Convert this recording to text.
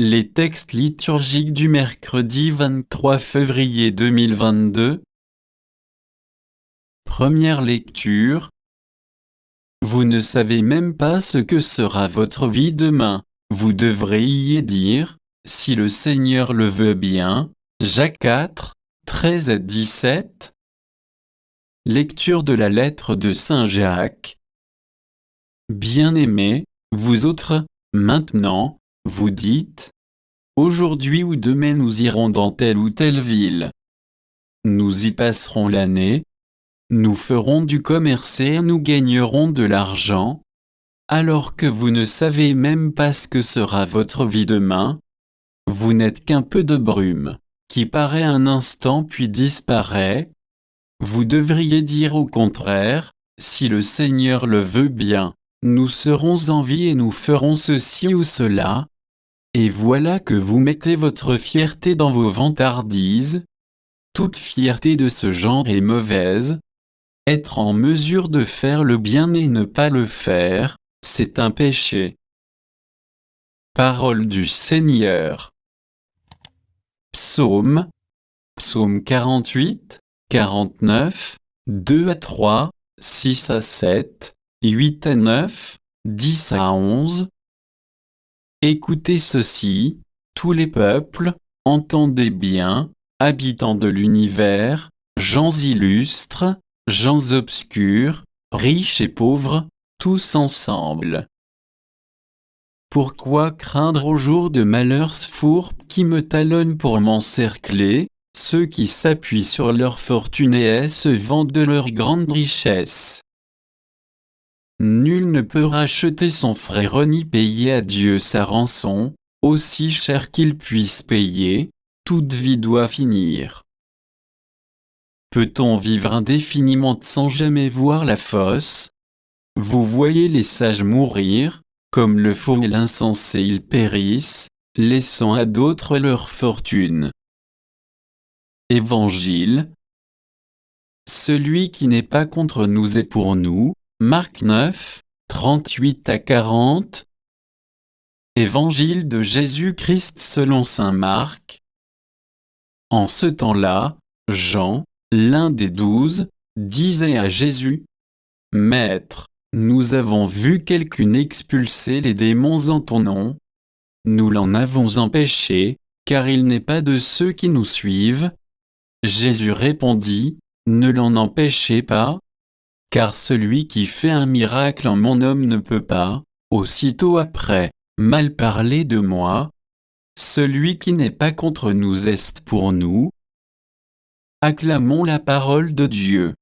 Les textes liturgiques du mercredi 23 février 2022. Première lecture. Vous ne savez même pas ce que sera votre vie demain. Vous devriez dire, si le Seigneur le veut bien. Jacques 4, 13 à 17. Lecture de la lettre de Saint Jacques. Bien-aimés, vous autres, maintenant, vous dites, aujourd'hui ou demain nous irons dans telle ou telle ville. Nous y passerons l'année. Nous ferons du commerce et nous gagnerons de l'argent. Alors que vous ne savez même pas ce que sera votre vie demain. Vous n'êtes qu'un peu de brume, qui paraît un instant puis disparaît. Vous devriez dire au contraire, si le Seigneur le veut bien, nous serons en vie et nous ferons ceci ou cela. Et voilà que vous mettez votre fierté dans vos vantardises. Toute fierté de ce genre est mauvaise. Être en mesure de faire le bien et ne pas le faire, c'est un péché. Parole du Seigneur. Psaume 48, 49, 2 à 3, 6 à 7, 8 à 9, 10 à 11. Écoutez ceci, tous les peuples, entendez bien, habitants de l'univers, gens illustres, gens obscurs, riches et pauvres, tous ensemble. Pourquoi craindre au jour de malheurs fourbes qui me talonnent pour m'encercler, ceux qui s'appuient sur leur fortune et se vantent de leur grande richesse? Nul ne peut racheter son frère ni payer à Dieu sa rançon, aussi cher qu'il puisse payer, toute vie doit finir. Peut-on vivre indéfiniment sans jamais voir la fosse? Vous voyez les sages mourir, comme le faux et l'insensé ils périssent, laissant à d'autres leur fortune. Évangile. Celui qui n'est pas contre nous est pour nous. Marc 9, 38 à 40. Évangile de Jésus-Christ selon saint Marc. En ce temps-là, Jean, l'un des 12, disait à Jésus, « Maître, nous avons vu quelqu'un expulser les démons en ton nom. Nous l'en avons empêché, car il n'est pas de ceux qui nous suivent. » Jésus répondit, « Ne l'en empêchez pas, car celui qui fait un miracle en mon nom ne peut pas, aussitôt après, mal parler de moi. Celui qui n'est pas contre nous est pour nous. » Acclamons la parole de Dieu.